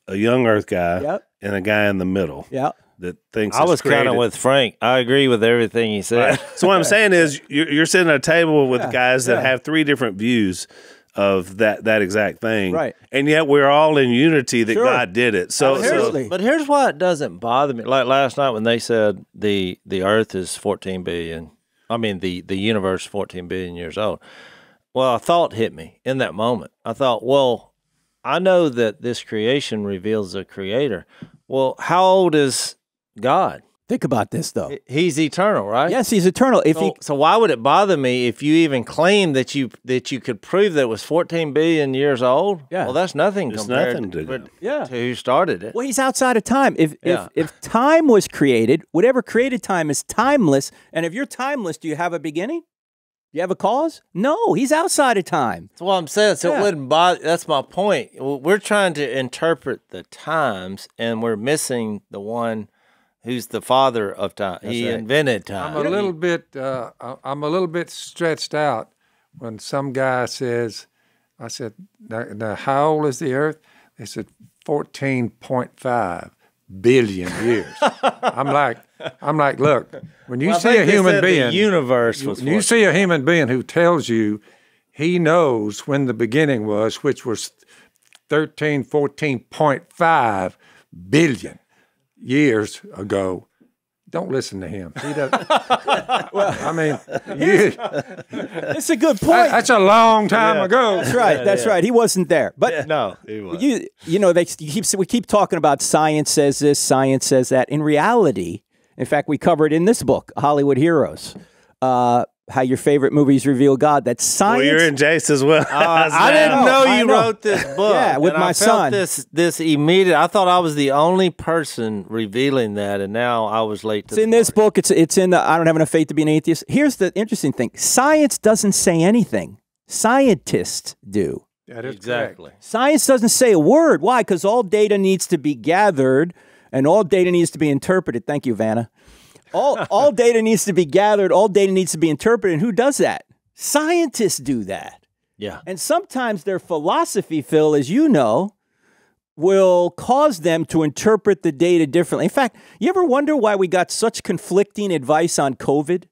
Speaker 2: a young earth guy, and a guy in the middle.
Speaker 5: Yeah.
Speaker 2: That thinks
Speaker 3: I was kind of with Frank. I agree with everything he said.
Speaker 2: Right. So what I'm saying is you're sitting at a table with guys that have three different views of that exact thing.
Speaker 5: Right.
Speaker 2: And yet we're all in unity that God did it.
Speaker 3: But here's why it doesn't bother me. Like last night when they said the earth is 14 billion, I mean the universe is 14 billion years old. Well, a thought hit me in that moment. I thought, well, I know that this creation reveals a creator. Well, how old is God?
Speaker 5: Think about this, though.
Speaker 3: He's eternal, right?
Speaker 5: Yes, he's eternal.
Speaker 3: So why would it bother me if you even claim that you could prove that it was 14 billion years old?
Speaker 5: Yeah.
Speaker 3: Well, that's nothing compared to who started it.
Speaker 5: Well, he's outside of time. If time was created, whatever created time is timeless. And if you're timeless, do you have a beginning? Do you have a cause? No, he's outside of time.
Speaker 3: That's what I'm saying. So it wouldn't bother. That's my point. We're trying to interpret the times, and we're missing the one who's the father of time. He invented time.
Speaker 1: I'm a little bit stretched out when some guy says, I said, now how old is the earth? They said 14.5 billion years. I'm like, look, when you see a human being,
Speaker 3: the universe was
Speaker 1: you see a human being who tells you he knows when the beginning was, which was 14.5 billion years ago. Don't listen to him. He doesn't. Well, I mean,
Speaker 5: it's a good point.
Speaker 1: That's a long time ago.
Speaker 5: That's right. That's right. He wasn't there. But
Speaker 3: no, he wasn't.
Speaker 5: We keep talking about science says this, science says that. In reality, in fact, we covered in this book, Hollywood Heroes, how your favorite movies reveal God. That science.
Speaker 2: Well, you're in Jace as well.
Speaker 3: I didn't know you wrote this book.
Speaker 5: Yeah, with my son.
Speaker 3: This immediate. I thought I was the only person revealing that, and now I was late to
Speaker 5: It's in this book. It's in the I Don't Have Enough Faith to Be an Atheist. Here's the interesting thing. Science doesn't say anything. Scientists do.
Speaker 1: That is
Speaker 3: exactly.
Speaker 1: correct.
Speaker 5: Science doesn't say a word. Why? Because all data needs to be gathered and all data needs to be interpreted. Thank you, Vanna. All data needs to be gathered. All data needs to be interpreted. And who does that? Scientists do that.
Speaker 3: Yeah.
Speaker 5: And sometimes their philosophy, Phil, as you know, will cause them to interpret the data differently. In fact, you ever wonder why we got such conflicting advice on COVID?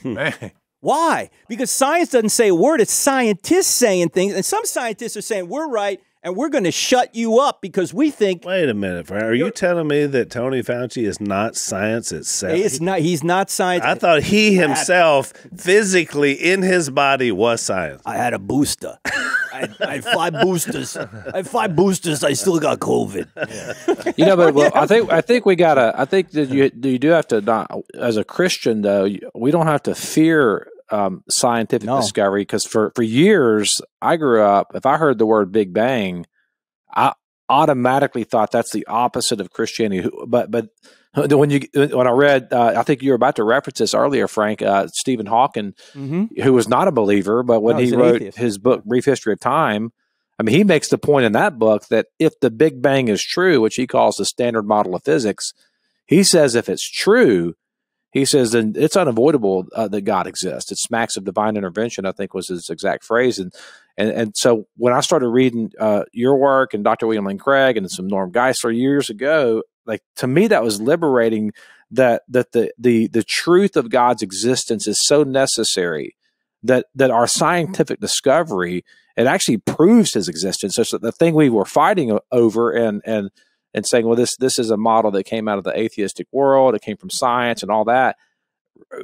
Speaker 1: Man.
Speaker 5: Why? Because science doesn't say a word. It's scientists saying things. And some scientists are saying, we're right, and we're going to shut you up because we think...
Speaker 2: Wait a minute, Frank. Are you telling me that Tony Fauci is not science itself?
Speaker 5: He's not science.
Speaker 2: I thought he himself, physically in his body, was science.
Speaker 5: I had a booster. I had 5 boosters. I still got COVID.
Speaker 4: Yeah. But I think we gotta. I think that you do have to. Not, as a Christian, though, we don't have to fear scientific discovery, because for years I grew up. If I heard the word Big Bang, I automatically thought that's the opposite of Christianity. But when I read, I think you were about to reference this earlier, Frank, Stephen Hawking, who was not a believer, but when he wrote his book, Brief History of Time, I mean, he makes the point in that book that if the Big Bang is true, which he calls the standard model of physics, he says if it's true, he says then it's unavoidable that God exists. It smacks of divine intervention, I think was his exact phrase. And so when I started reading your work and Dr. William Lane Craig and some Norm Geisler years ago, like, to me, that was liberating, that the truth of God's existence is so necessary that our scientific discovery, it actually proves his existence. So the thing we were fighting over and saying, well, this is a model that came out of the atheistic world, it came from science and all that.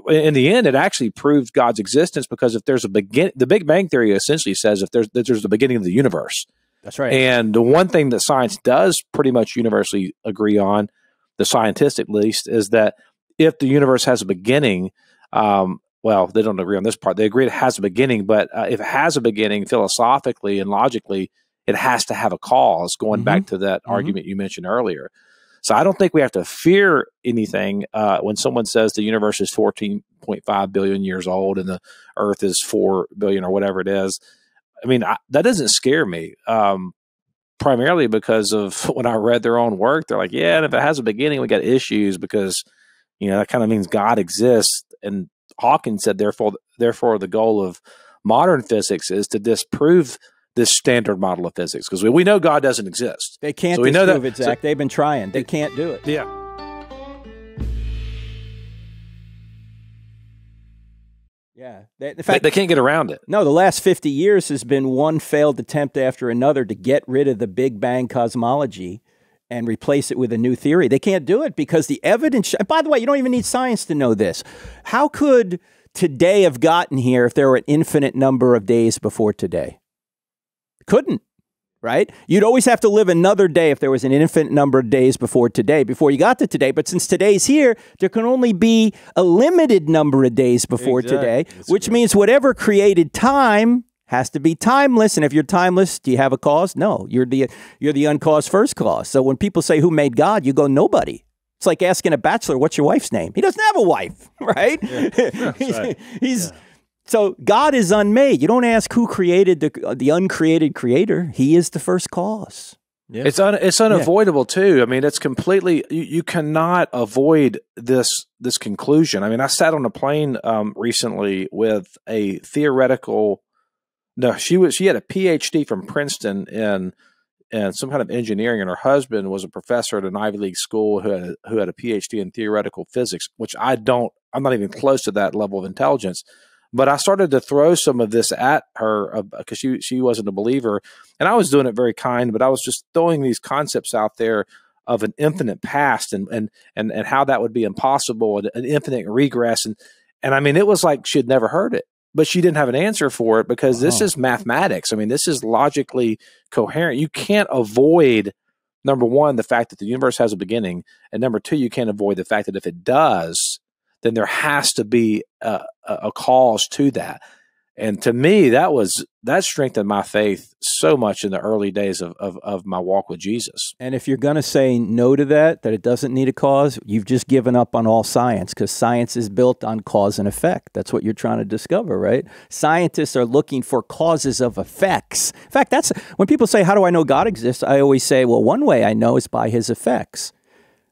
Speaker 4: In the end, it actually proved God's existence, because if there's the Big Bang Theory essentially says if there's the beginning of the universe.
Speaker 5: That's right.
Speaker 4: And the one thing that science does pretty much universally agree on, the scientists at least, is that if the universe has a beginning, well, they don't agree on this part. They agree it has a beginning, but if it has a beginning philosophically and logically, it has to have a cause, going back to that argument you mentioned earlier. So I don't think we have to fear anything when someone says the universe is 14.5 billion years old and the Earth is 4 billion or whatever it is. I mean, that doesn't scare me, primarily because of when I read their own work. They're like, yeah, and if it has a beginning, we got issues because, that kind of means God exists. And Hawking said, therefore, the goal of modern physics is to disprove this standard model of physics, because we know God doesn't exist.
Speaker 5: They can't
Speaker 4: we know
Speaker 5: disprove it, Zach. They've been trying. They can't do it.
Speaker 4: Yeah.
Speaker 5: Yeah. In fact,
Speaker 4: they can't get around it.
Speaker 5: No, the last 50 years has been one failed attempt after another to get rid of the Big Bang cosmology and replace it with a new theory. They can't do it because the evidence... By the way, you don't even need science to know this. How could today have gotten here if there were an infinite number of days before today? Couldn't, right? You'd always have to live another day if there was an infinite number of days before today, before you got to today. But since today's here, there can only be a limited number of days before today, which means whatever created time has to be timeless. And if you're timeless, do you have a cause? No, you're the uncaused first cause. So when people say, who made God? You go, nobody. It's like asking a bachelor, what's your wife's name? He doesn't have a wife, right? Yeah. He's So God is unmade. You don't ask who created the uncreated creator. He is the first cause.
Speaker 4: Yeah. It's unavoidable too. I mean, it's completely, you cannot avoid this conclusion. I mean, I sat on a plane recently with a theoretical, she had a PhD from Princeton in some kind of engineering, and her husband was a professor at an Ivy League school who had a PhD in theoretical physics, which I'm not even close to that level of intelligence. But I started to throw some of this at her because she wasn't a believer, and I was doing it very kind, but I was just throwing these concepts out there of an infinite past and how that would be impossible, and an infinite regress, and I mean, it was like she had never heard it, but she didn't have an answer for it because this is mathematics. I mean, this is logically coherent. You can't avoid, number one, the fact that the universe has a beginning, and number two, you can't avoid the fact that if it does, then there has to be a cause to that. And to me, that strengthened my faith so much in the early days of my walk with Jesus.
Speaker 5: And if you're going to say no to that it doesn't need a cause, you've just given up on all science, because science is built on cause and effect. That's what you're trying to discover, right? Scientists are looking for causes of effects. In fact, that's when people say, how do I know God exists? I always say, well, one way I know is by his effects.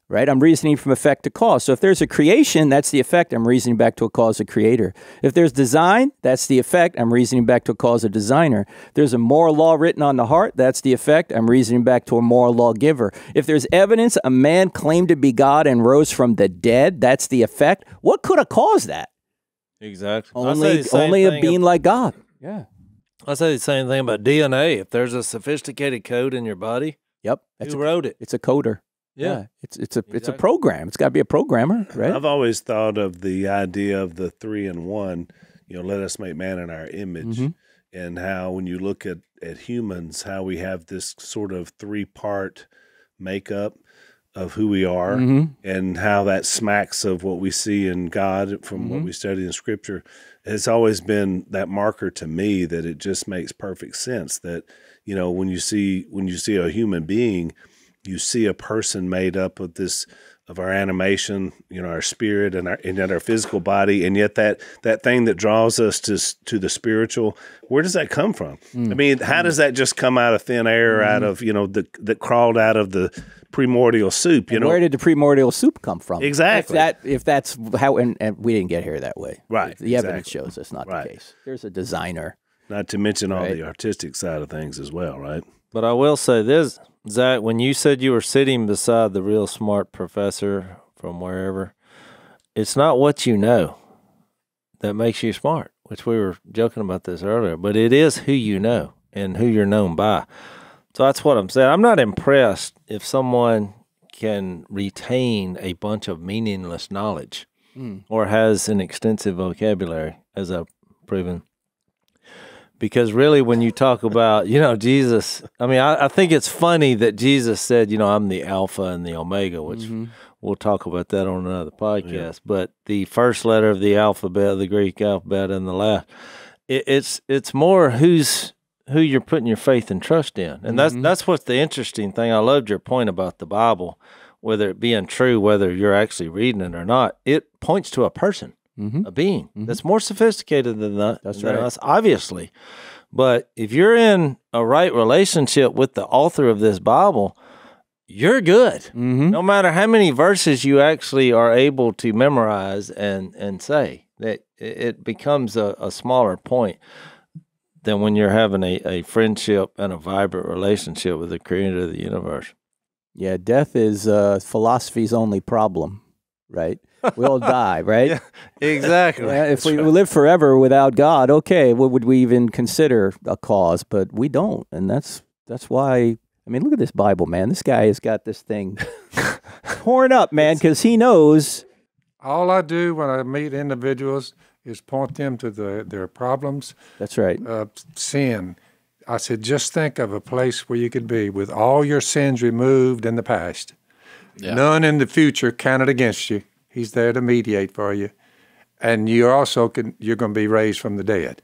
Speaker 5: Right? I'm reasoning from effect to cause. So if there's a creation, that's the effect. I'm reasoning back to a cause of creator. If there's design, that's the effect. I'm reasoning back to a cause of designer. If there's a moral law written on the heart, that's the effect. I'm reasoning back to a moral lawgiver. If there's evidence a man claimed to be God and rose from the dead, that's the effect. What could have caused that?
Speaker 3: Exactly.
Speaker 5: Only a being like God. Yeah.
Speaker 3: I say the same thing about DNA. If there's a sophisticated code in your body,
Speaker 5: who
Speaker 3: wrote it?
Speaker 5: It's a coder. Yeah, it's a program. It's got to be a programmer, right?
Speaker 2: I've always thought of the idea of the 3 in 1. Let us make man in our image, and how when you look at humans, how we have this sort of 3-part makeup of who we are, and how that smacks of what we see in God from what we study in Scripture. It's always been that marker to me that it just makes perfect sense that when you see a human being, you see a person made up of our animation, our spirit and our physical body, and yet that thing that draws us to the spiritual, where does that come from? I mean, how does that just come out of thin air, out of that crawled out of the primordial soup?
Speaker 5: Where did the primordial soup come from?
Speaker 2: Exactly.
Speaker 5: If that's how, and we didn't get here that way,
Speaker 2: right?
Speaker 5: The evidence shows that's not the case. There's a designer.
Speaker 2: Not to mention all the artistic side of things as well, right?
Speaker 3: But I will say this, Zach, when you said you were sitting beside the real smart professor from wherever, it's not what you know that makes you smart. which we were joking about this earlier, but it is who you know and who you're known by. So that's what I'm saying. I'm not impressed if someone can retain a bunch of meaningless knowledge or has an extensive vocabulary, as I've proven. Because really, when you talk about, Jesus, I mean, I think it's funny that Jesus said, I'm the Alpha and the Omega, which we'll talk about that on another podcast. Yeah. But the first letter of the alphabet, the Greek alphabet, and the last, it's more who you're putting your faith and trust in. And that's what's the interesting thing. I loved your point about the Bible, whether it being true, whether you're actually reading it or not. It points to a person, a being that's more sophisticated than us, obviously. But if you're in a right relationship with the author of this Bible, you're good. No matter how many verses you actually are able to memorize and say, that it becomes a smaller point than when you're having a friendship and a vibrant relationship with the creator of the universe.
Speaker 5: Yeah, death is philosophy's only problem, right? We all die, right?
Speaker 3: Yeah, exactly.
Speaker 5: Yeah, if we live forever without God, okay, what would we even consider a cause? But we don't, and that's why. I mean, look at this Bible, man. This guy has got this thing torn up, man, because he knows.
Speaker 1: All I do when I meet individuals is point them to their problems.
Speaker 5: That's right.
Speaker 1: Sin. I said, just think of a place where you could be with all your sins removed in the past. Yeah. None in the future counted against you. He's there to mediate for you. And you're going to be raised from the dead.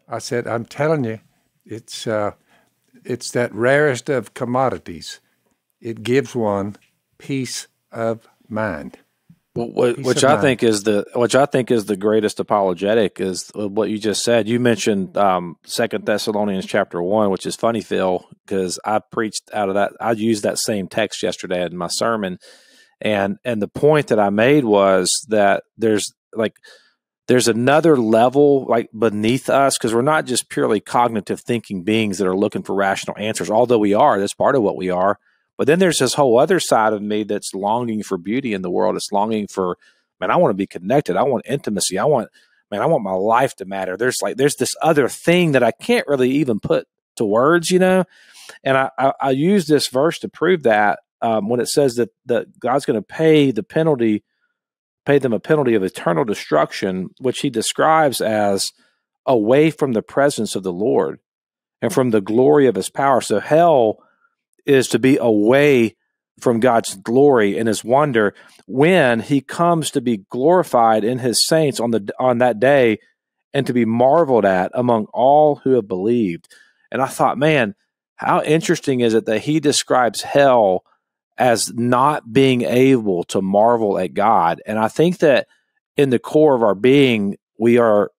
Speaker 1: I said, I'm telling you, it's that rarest of commodities. It gives one peace of mind.
Speaker 4: Which I think is the greatest apologetic is what you just said. You mentioned 2 Thessalonians chapter 1, which is funny, Phil, because I preached out of that. I used that same text yesterday in my sermon, and the point that I made was that there's another level like beneath us, because we're not just purely cognitive thinking beings that are looking for rational answers, although we are. That's part of what we are. But then there's this whole other side of me that's longing for beauty in the world. It's longing for, man, I want to be connected. I want intimacy. I want my life to matter. There's this other thing that I can't really even put to words, And I use this verse to prove that when it says that God's going to pay them a penalty of eternal destruction, which he describes as away from the presence of the Lord and from the glory of his power. So hell is to be away from God's glory and his wonder when he comes to be glorified in his saints on that day and to be marveled at among all who have believed. And I thought, man, how interesting is it that he describes hell as not being able to marvel at God? And I think that in the core of our being, we were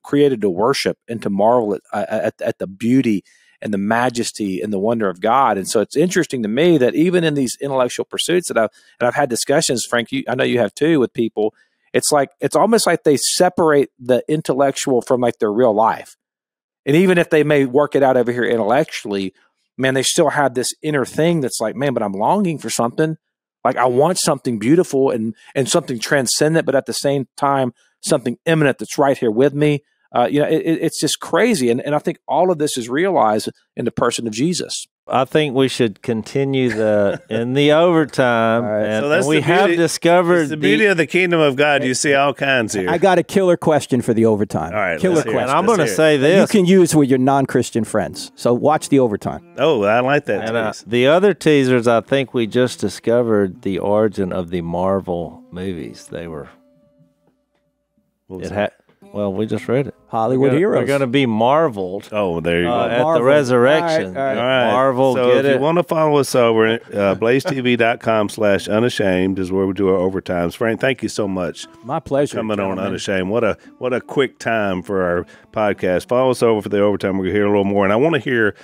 Speaker 4: created to worship and to marvel at the beauty and the majesty and the wonder of God. And so it's interesting to me that even in these intellectual pursuits that I've had discussions, Frank, I know you have too, with people, it's almost like they separate the intellectual from like their real life. And even if they may work it out over here intellectually, man, they still have this inner thing that's like, man, but I'm longing for something. Like I want something beautiful and something transcendent, but at the same time, something imminent that's right here with me. It's just crazy. And I think all of this is realized in the person of Jesus.
Speaker 3: I think we should continue in the overtime.
Speaker 5: All right.
Speaker 3: And we have discovered
Speaker 2: the beauty of the kingdom of God. You see all kinds here.
Speaker 5: I got a killer question for the overtime.
Speaker 2: All right.
Speaker 5: Killer question.
Speaker 3: And I'm going to say this.
Speaker 5: You can use with your non-Christian friends. So watch the overtime.
Speaker 2: Oh, I like that.
Speaker 3: And the other teasers, I think we just discovered the origin of the Marvel movies. They were... Well, we just read it.
Speaker 5: Hollywood heroes.
Speaker 3: We're going to be marveled.
Speaker 2: Oh, there you go.
Speaker 3: At the resurrection.
Speaker 5: All right.
Speaker 3: Marvel,
Speaker 2: so
Speaker 3: get
Speaker 2: if
Speaker 3: it.
Speaker 2: you want to follow us over, blazetv.com/unashamed is where we do our overtimes. Frank, thank you so much.
Speaker 5: My pleasure.
Speaker 2: Coming on Unashamed. What a quick time for our podcast. Follow us over for the overtime. We're going to hear a little more. And I want to hear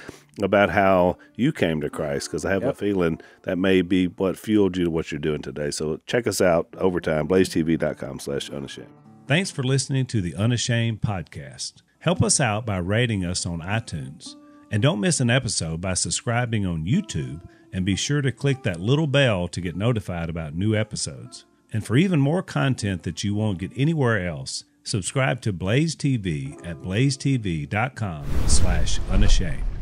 Speaker 2: about how you came to Christ, because I have a feeling that may be what fueled you to what you're doing today. So check us out, overtime, blazetv.com/unashamed.
Speaker 6: Thanks for listening to the Unashamed podcast. Help us out by rating us on iTunes. And don't miss an episode by subscribing on YouTube, and be sure to click that little bell to get notified about new episodes. And for even more content that you won't get anywhere else, Subscribe to Blaze TV at blazetv.com/unashamed.